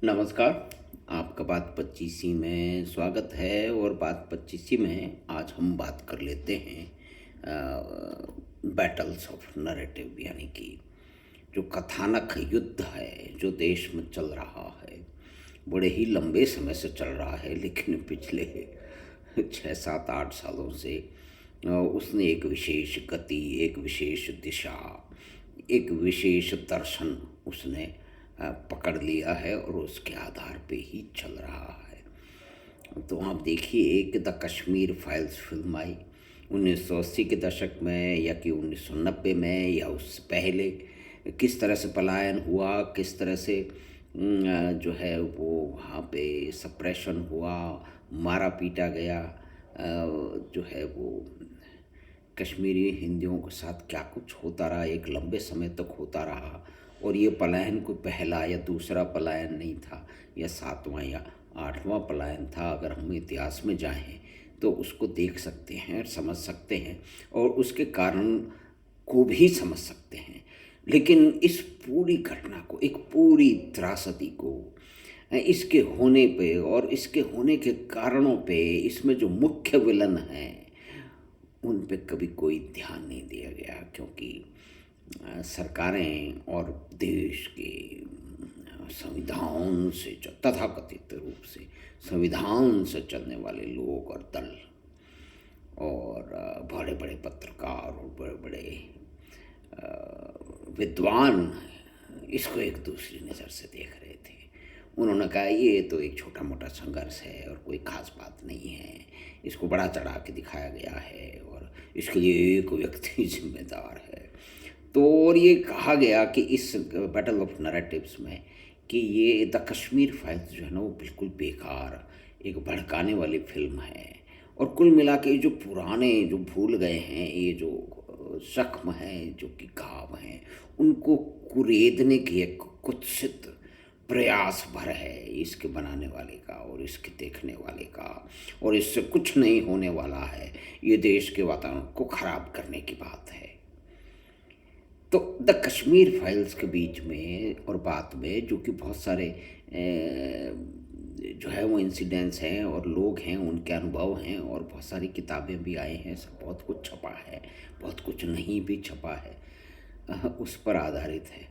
नमस्कार। आपका बात 25सी में स्वागत है और बात 25सी में आज हम बात कर लेते हैं बैटल्स ऑफ नैरेटिव, यानी कि जो कथानक युद्ध है जो देश में चल रहा है, बड़े ही लंबे समय से चल रहा है, लेकिन पिछले 6 7 8 सालों से उसने एक विशेष गति, एक विशेष दिशा, एक विशेष दर्शन उसने पकड़ लिया है और उसके आधार पे ही चल रहा है। तो आप देखिए कि द कश्मीर फाइल्स फिल्म आई 1980 के दशक में, या कि 1990 में, या उससे पहले किस तरह से पलायन हुआ, किस तरह से जो है वो वहाँ पे सप्रेशन हुआ, मारा पीटा गया, जो है वो कश्मीरी हिंदियों के साथ क्या कुछ होता रहा, एक लंबे समय तक होता रहा। और ये पलायन कोई पहला या दूसरा पलायन नहीं था, या 7वां या 8वां पलायन था। अगर हम इतिहास में जाएं तो उसको देख सकते हैं, समझ सकते हैं और उसके कारण को भी समझ सकते हैं। लेकिन इस पूरी घटना को, एक पूरी त्रासदी को, इसके होने पे और इसके होने के कारणों पे, इसमें जो मुख्य विलन हैं उन पे कभी कोई ध्यान नहीं दिया गया, क्योंकि सरकारें और देश के संविधान से तथाकथित रूप से संविधान से चलने वाले लोग और दल और बड़े बड़े पत्रकार और बड़े बड़े विद्वान इसको एक दूसरी नज़र से देख रहे थे। उन्होंने कहा ये तो एक छोटा मोटा संघर्ष है और कोई ख़ास बात नहीं है, इसको बड़ा चढ़ा के दिखाया गया है और इसके लिए एक व्यक्ति जिम्मेदार है। तो और ये कहा गया कि इस बैटल ऑफ नैरेटिव्स में कि ये द कश्मीर फाइल्स जो है ना, वो बिल्कुल बेकार एक भड़काने वाली फिल्म है। और कुल मिला के जो पुराने, जो भूल गए हैं, ये जो जख्म हैं, जो कि घाव हैं, उनको कुरेदने की एक कुत्सित प्रयास भर है इसके बनाने वाले का और इसके देखने वाले का। और इससे कुछ नहीं होने वाला है, ये देश के वातावरण को ख़राब करने की बात है। तो द कश्मीर फाइल्स के बीच में और बात में, जो कि बहुत सारे जो है वो इंसिडेंट्स हैं और लोग हैं, उनके अनुभव हैं, और बहुत सारी किताबें भी आई हैं, सब बहुत कुछ छपा है, बहुत कुछ नहीं भी छपा है, उस पर आधारित है।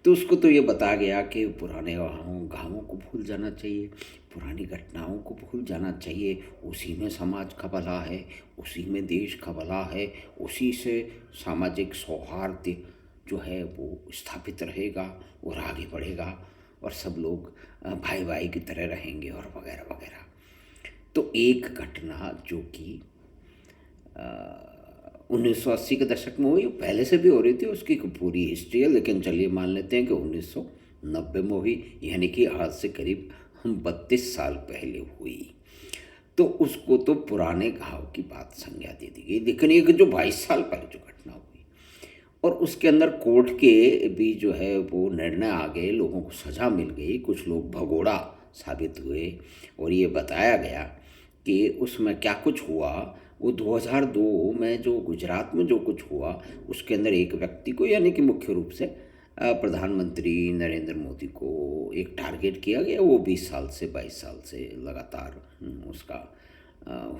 तो उसको तो ये बताया गया कि पुराने घावों को भूल जाना चाहिए, पुरानी घटनाओं को भूल जाना चाहिए, उसी में समाज का भला है, उसी में देश का भला है, उसी से सामाजिक सौहार्द जो है वो स्थापित रहेगा और आगे बढ़ेगा और सब लोग भाई भाई की तरह रहेंगे और वगैरह वगैरह। तो एक घटना जो कि 1980 के दशक में हुई, पहले से भी हो रही थी, उसकी एक पूरी हिस्ट्री है, लेकिन चलिए मान लेते हैं कि 1990 में हुई, यानी कि आज से करीब 32 साल पहले हुई। तो उसको तो पुराने घाव की बात संज्ञा दे दी गई, लेकिन एक जो 22 साल पहले जो घटना हुई और उसके अंदर कोर्ट के भी जो है वो निर्णय आ गए, लोगों को सज़ा मिल गई, कुछ लोग भगोड़ा साबित हुए और ये बताया गया कि उसमें क्या कुछ हुआ। वो 2002 में जो गुजरात में जो कुछ हुआ, उसके अंदर एक व्यक्ति को, यानी कि मुख्य रूप से प्रधानमंत्री नरेंद्र मोदी को एक टारगेट किया गया। वो 20 साल से 22 साल से लगातार उसका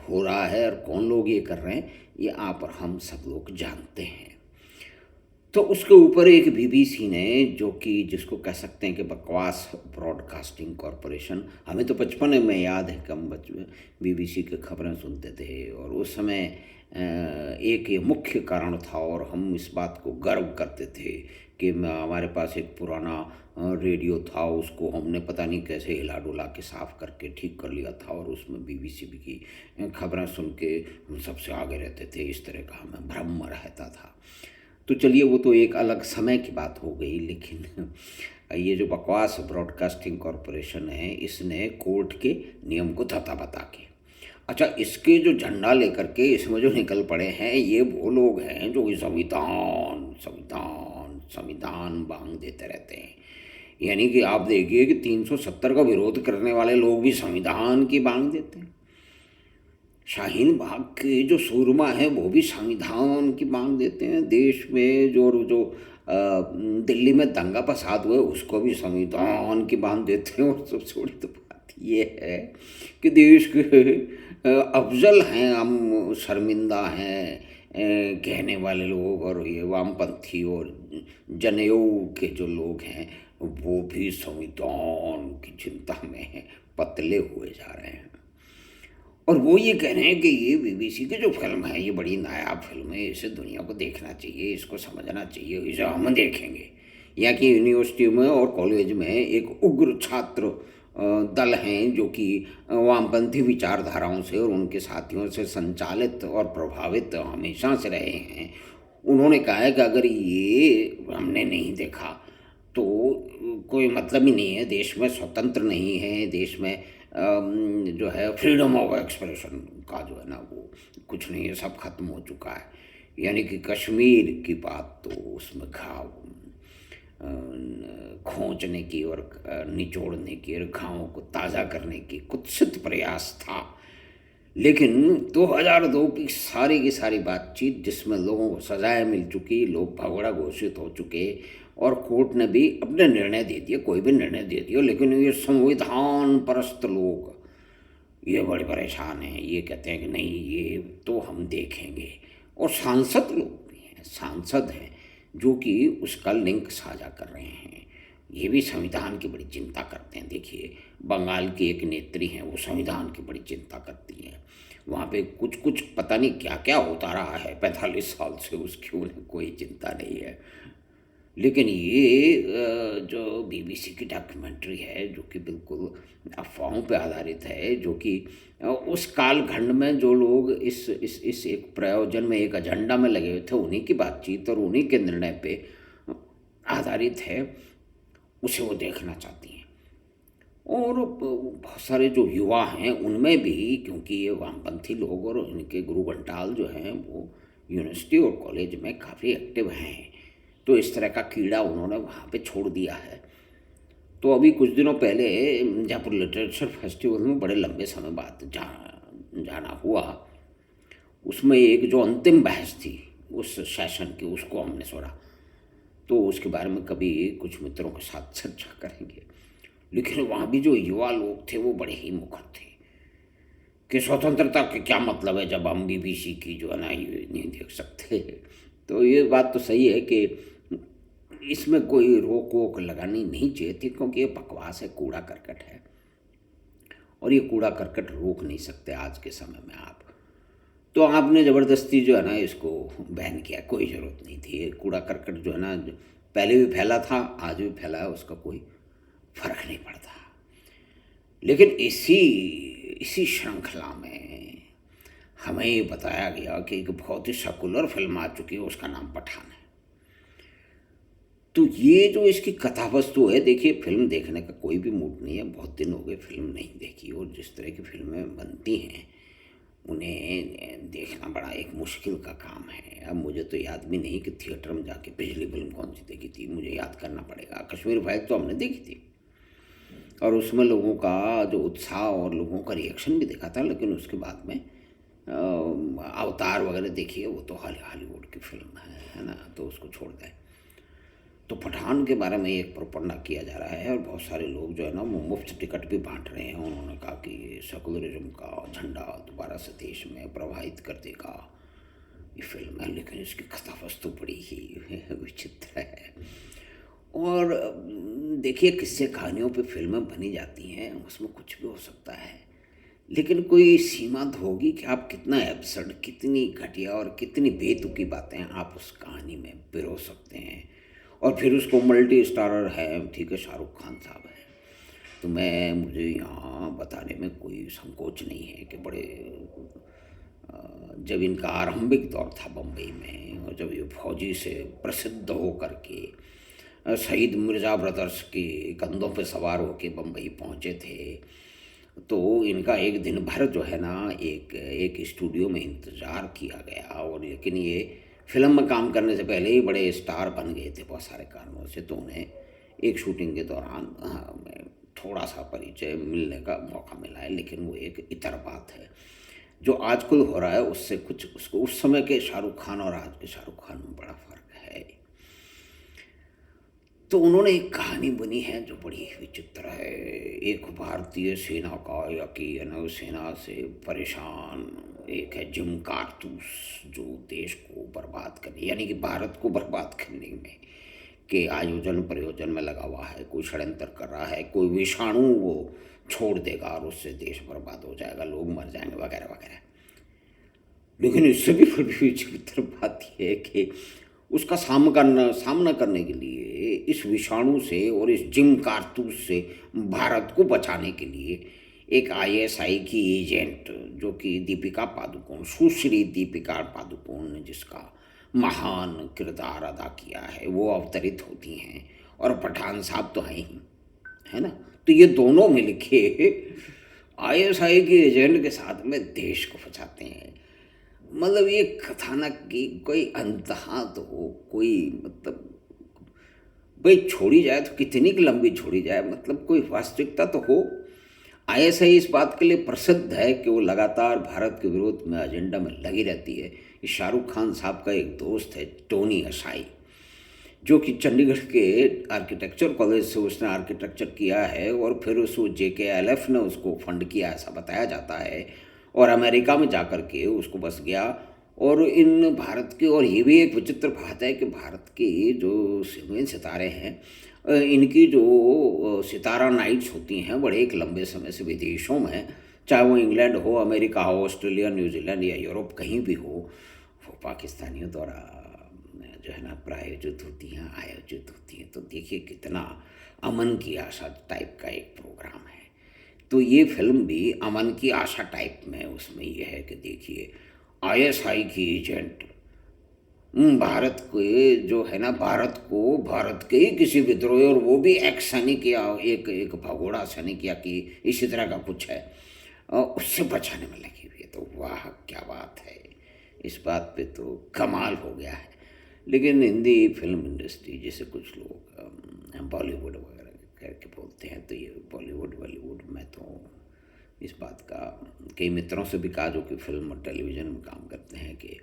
हो रहा है, और कौन लोग ये कर रहे हैं ये आप और हम सब लोग जानते हैं। तो उसके ऊपर एक बीबीसी ने, जो कि जिसको कह सकते हैं कि बकवास ब्रॉडकास्टिंग कॉरपोरेशन, हमें तो बचपन में याद है कि हम बीबीसी की खबरें सुनते थे और उस समय एक ये मुख्य कारण था और हम इस बात को गर्व करते थे कि हमारे पास एक पुराना रेडियो था, उसको हमने पता नहीं कैसे हिला डुला के साफ़ करके ठीक कर लिया था और उसमें बीबीसी भी की खबरें सुन के हम सबसे आगे रहते थे। इस तरह का हमें भ्रम रहता था। तो चलिए वो तो एक अलग समय की बात हो गई, लेकिन ये जो बकवास ब्रॉडकास्टिंग कॉरपोरेशन है, इसने कोर्ट के नियम को धता बता के, अच्छा, इसके जो झंडा लेकर के इसमें जो निकल पड़े हैं, ये वो लोग हैं जो संविधान संविधान संविधान बांग देते रहते हैं। यानी कि आप देखिए कि 370 का विरोध करने वाले लोग भी संविधान की बांग देते हैं। शाहीन बाग के जो सूरमा है वो भी संविधान की मांग देते हैं। देश में जो जो दिल्ली में दंगा फसाद हुए उसको भी संविधान की बांध देते हैं। और सबसे बड़ी तो बात ये है कि देश के अफजल हैं, हम शर्मिंदा हैं कहने वाले लोग, और ये वामपंथी और जनयोग के जो लोग हैं वो भी संविधान की चिंता में पतले हुए जा रहे हैं। और वो ये कह रहे हैं कि ये बीबीसी की जो फिल्म है ये बड़ी नायाब फिल्म है, इसे दुनिया को देखना चाहिए, इसको समझना चाहिए, इसे हम देखेंगे। यहाँ की यूनिवर्सिटी में और कॉलेज में एक उग्र छात्र दल हैं जो कि वामपंथी विचारधाराओं से और उनके साथियों से संचालित और प्रभावित हमेशा से रहे हैं। उन्होंने कहा है कि अगर ये हमने नहीं देखा तो कोई मतलब ही नहीं है, देश में स्वतंत्र नहीं है, देश में जो है फ्रीडम ऑफ एक्सप्रेशन का जो है ना वो कुछ नहीं है, सब खत्म हो चुका है। यानी कि कश्मीर की बात तो उसमें घाव खोजने की और निचोड़ने की और घावों को ताज़ा करने की कुत्सित प्रयास था। लेकिन 2002 की सारी बातचीत जिसमें लोगों को सजाएं मिल चुकी, लोग भगोड़ा घोषित हो चुके और कोर्ट ने भी अपने निर्णय दे दिए, कोई भी निर्णय दे दिया, लेकिन ये संविधान परस्त लोग ये बड़े परेशान हैं। ये कहते हैं कि नहीं ये तो हम देखेंगे। और सांसद लोग भी हैं, सांसद हैं जो कि उसका लिंक साझा कर रहे हैं, ये भी संविधान की बड़ी चिंता करते हैं। देखिए बंगाल की एक नेत्री हैं, वो संविधान की बड़ी चिंता करती हैं। वहाँ पे कुछ कुछ पता नहीं क्या क्या होता रहा है 45 साल से, उसकी उन्हें कोई चिंता नहीं है। लेकिन ये जो बीबीसी की डॉक्यूमेंट्री है जो कि बिल्कुल अफवाहों पे आधारित है, जो कि उस कालखंड में जो लोग इस एक प्रयोजन में, एक एजेंडा में लगे हुए थे, उन्हीं की बातचीत और उन्हीं के निर्णय पे आधारित है, उसे वो देखना चाहती हैं। और बहुत सारे जो युवा हैं उनमें भी, क्योंकि ये वामपंथी लोग और इनके गुरु घंटाल जो हैं वो यूनिवर्सिटी और कॉलेज में काफ़ी एक्टिव हैं, तो इस तरह का कीड़ा उन्होंने वहाँ पे छोड़ दिया है। तो अभी कुछ दिनों पहले जयपुर लिटरेचर फेस्टिवल में बड़े लंबे समय बाद जाना हुआ, उसमें एक जो अंतिम बहस थी उस सेशन की, उसको हमने सुना। तो उसके बारे में कभी कुछ मित्रों के साथ चर्चा करेंगे। लेकिन वहाँ भी जो युवा लोग थे वो बड़े ही मुखर थे कि स्वतंत्रता के क्या मतलब है जब हम बीबीसी की जो है ना ये नहीं देख सकते। तो ये बात तो सही है कि इसमें कोई रोक वोक लगानी नहीं चाहिए थी, क्योंकि ये बकवास है, कूड़ा करकट है, और ये कूड़ा करकट रोक नहीं सकते आज के समय में आप। तो आपने ज़बरदस्ती जो है ना इसको बैन किया, कोई ज़रूरत नहीं थी। ये कूड़ा करकट जो है ना पहले भी फैला था, आज भी फैला है, उसका कोई फर्क नहीं पड़ता। लेकिन इसी श्रृंखला में हमें ये बताया गया कि एक बहुत ही सेकुलर फिल्म आ चुकी है, उसका नाम पठान है। तो ये जो इसकी कथा वस्तु है, देखिए फिल्म देखने का कोई भी मूड नहीं है, बहुत दिन हो गए फिल्म नहीं देखी, और जिस तरह की फिल्में बनती हैं उन्हें देखना बड़ा एक मुश्किल का काम है। अब मुझे तो याद भी नहीं कि थिएटर में जाके पिछली फिल्म कौन सी देखी थी, मुझे याद करना पड़ेगा। कश्मीर फाइल तो हमने देखी थी और उसमें लोगों का जो उत्साह और लोगों का रिएक्शन भी देखा था, लेकिन उसके बाद में अवतार वगैरह देखिए, वो तो हॉलीवुड की फिल्म है ना, तो उसको छोड़ दें। तो पठान के बारे में एक प्रोपगेंडा किया जा रहा है और बहुत सारे लोग जो है ना वो मुफ्त टिकट भी बांट रहे हैं। उन्होंने कहा कि सेकुलरिज्म का झंडा दोबारा से देश में प्रवाहित कर देगा ये फिल्म है, लेकिन इसकी कथा वस्तु बड़ी ही विचित्र है। और देखिए किस्से कहानियों पे फिल्में बनी जाती हैं, उसमें कुछ भी हो सकता है, लेकिन कोई सीमा तो होगी कि आप कितना एब्सर्ड, कितनी घटिया और कितनी बेतुकी बातें आप उस कहानी में पिरो सकते हैं। और फिर उसको मल्टी स्टारर है, ठीक है, शाहरुख खान साहब है, तो मुझे यहाँ बताने में कोई संकोच नहीं है कि बड़े जब इनका आरंभिक दौर था बम्बई में, और जब ये फौजी से प्रसिद्ध हो करके शहीद मिर्ज़ा ब्रदर्स के कंधों पे सवार होके बम्बई पहुँचे थे, तो इनका एक दिन भर जो है ना एक स्टूडियो में इंतज़ार किया गया। और लेकिन ये फिल्म में काम करने से पहले ही बड़े स्टार बन गए थे बहुत सारे कारणों से, तो उन्हें एक शूटिंग के दौरान थोड़ा सा परिचय मिलने का मौका मिला है। लेकिन वो एक इतर बात है, जो आजकल हो रहा है उससे कुछ उसको उस समय के शाहरुख खान और आज के शाहरुख खान में बड़ा फ़र्क है। तो उन्होंने एक कहानी बुनी है जो बड़ी विचित्र है। एक भारतीय सेना का या कि सेना से परेशान एक है जिम कारतूस, जो देश को बर्बाद करने यानी कि भारत को बर्बाद करने में के आयोजन प्रयोजन में लगा हुआ है। कोई षड्यंत्र कर रहा है, कोई विषाणु वो छोड़ देगा और उससे देश बर्बाद हो जाएगा, लोग मर जाएंगे वगैरह वगैरह। लेकिन इससे भी बड़ी विचित्र बात यह है कि उसका सामना करने के लिए इस विषाणु से और इस जिम कारतूस से भारत को बचाने के लिए एक आईएसआई की एजेंट, जो कि दीपिका पादुकोण, सुश्री दीपिका पादुकोण ने जिसका महान किरदार अदा किया है, वो अवतरित होती हैं। और पठान साहब तो हैं ही, है ना। तो ये दोनों मिलके आईएसआई के एजेंट के साथ में देश को बचाते हैं। मतलब ये कथानक की कोई अंतहा तो हो, कोई मतलब भाई छोड़ी जाए तो कितनी की लंबी छोड़ी जाए, मतलब कोई वास्तविकता तो हो। आईएसआई इस बात के लिए प्रसिद्ध है कि वो लगातार भारत के विरोध में एजेंडा में लगी रहती है। ये शाहरुख खान साहब का एक दोस्त है टोनी असाई, जो कि चंडीगढ़ के आर्किटेक्चर कॉलेज से उसने आर्किटेक्चर किया है और फिर उस JKLF ने उसको फंड किया, ऐसा बताया जाता है। और अमेरिका में जाकर के उसको बस गया। और इन भारत के, और ये भी एक विचित्र बात है कि भारत के जो मेन सितारे हैं, इनकी जो सितारा नाइट्स होती हैं बड़े एक लंबे समय से विदेशों में, चाहे वो इंग्लैंड हो, अमेरिका हो, ऑस्ट्रेलिया, न्यूजीलैंड या यूरोप कहीं भी हो, वो पाकिस्तानियों द्वारा जो है ना प्रायोजित होती हैं, आयोजित होती हैं। तो देखिए कितना अमन की आशा टाइप का एक प्रोग्राम है। तो ये फिल्म भी अमन की आशा टाइप में, उसमें ये है कि देखिए आईएसआई की एजेंट भारत के जो है ना, भारत के ही किसी विद्रोही, और वो भी एक सैनिक या एक भगोड़ा सैनिक या कि इसी तरह का कुछ है, उससे बचाने में लगी हुई है। तो वाह क्या बात है, इस बात पे तो कमाल हो गया है। लेकिन हिंदी फिल्म इंडस्ट्री, जैसे कुछ लोग बॉलीवुड वगैरह करके बोलते हैं, तो ये बॉलीवुड बॉलीवुड में तो इस बात का कई मित्रों से भी कहा जो कि फिल्म और टेलीविज़न में काम करते हैं कि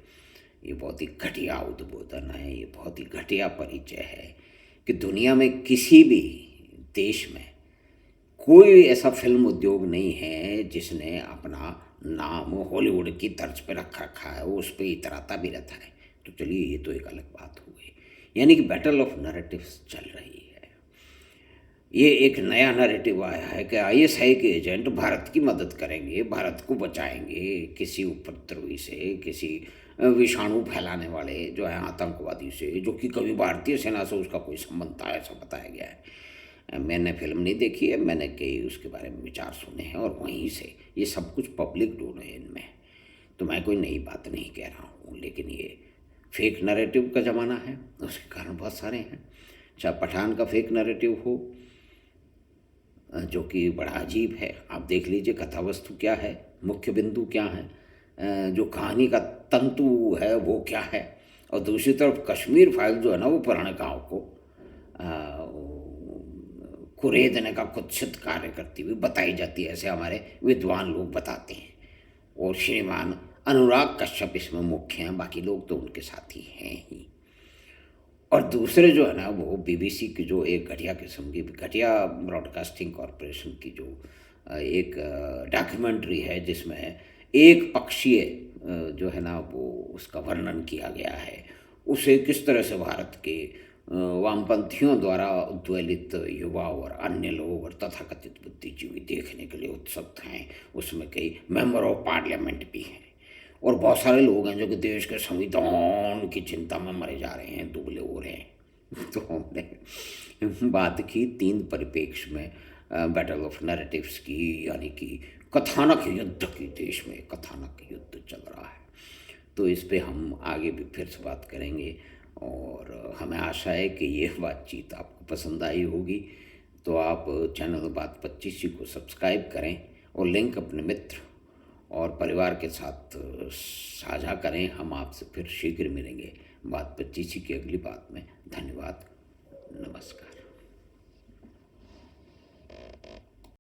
ये बहुत ही घटिया उद्बोधन है, ये बहुत ही घटिया परिचय है कि दुनिया में किसी भी देश में कोई ऐसा फिल्म उद्योग नहीं है जिसने अपना नाम हॉलीवुड की तर्ज पे रख रखा है, वो उस पर इतराता भी रहता है। तो चलिए ये तो एक अलग बात हो गई, यानी कि बैटल ऑफ नैरेटिव्स चल रही है। ये एक नया नैरेटिव आया है कि आईएसआई के एजेंट भारत की मदद करेंगे, भारत को बचाएंगे किसी उपद्रवी से, किसी विषाणु फैलाने वाले जो है आतंकवादी से, जो कि कभी भारतीय सेना से उसका कोई संबंध था, ऐसा बताया गया है। मैंने फिल्म नहीं देखी है, मैंने कई उसके बारे में विचार सुने हैं और वहीं से ये सब कुछ पब्लिक डोमेन में, तो मैं कोई नई बात नहीं कह रहा हूँ। लेकिन ये फेक नैरेटिव का ज़माना है, उसके कारण बहुत सारे हैं। चाहे पठान का फेक नैरेटिव हो, जो कि बड़ा अजीब है, आप देख लीजिए कथा वस्तु क्या है, मुख्य बिंदु क्या है, जो कहानी का तंतु है वो क्या है। और दूसरी तरफ कश्मीर फाइल जो है ना, वो पुराने गांव को कुरेदने का कुत्सित कार्य करती हुई बताई जाती है, ऐसे हमारे विद्वान लोग बताते हैं। और श्रीमान अनुराग कश्यप इसमें मुख्य हैं, बाकी लोग तो उनके साथी हैं ही। और दूसरे जो है ना, वो बीबीसी की जो एक घटिया किस्म की, घटिया ब्रॉडकास्टिंग कॉरपोरेशन की जो एक डॉक्यूमेंट्री है, जिसमें एक पक्षीय जो है ना वो उसका वर्णन किया गया है, उसे किस तरह से भारत के वामपंथियों द्वारा उद्वेलित युवा और अन्य लोग और तथाकथित बुद्धिजीवी देखने के लिए उत्सुक हैं। उसमें कई मेंबर ऑफ पार्लियामेंट भी हैं और बहुत सारे लोग हैं जो कि देश के संविधान की चिंता में मरे जा रहे हैं, दुबले हो रहे हैं। तो हमने बात की 3 परिप्रेक्ष्य में बैटल ऑफ नैरेटिव्स की, यानी कि कथानक युद्ध की, देश में कथानक युद्ध चल रहा है। तो इस पे हम आगे भी फिर से बात करेंगे और हमें आशा है कि ये बातचीत आपको पसंद आई होगी। तो आप चैनल बात 25 को सब्सक्राइब करें और लिंक अपने मित्र और परिवार के साथ साझा करें। हम आपसे फिर शीघ्र मिलेंगे बात 25 की अगली बात में। धन्यवाद, नमस्कार।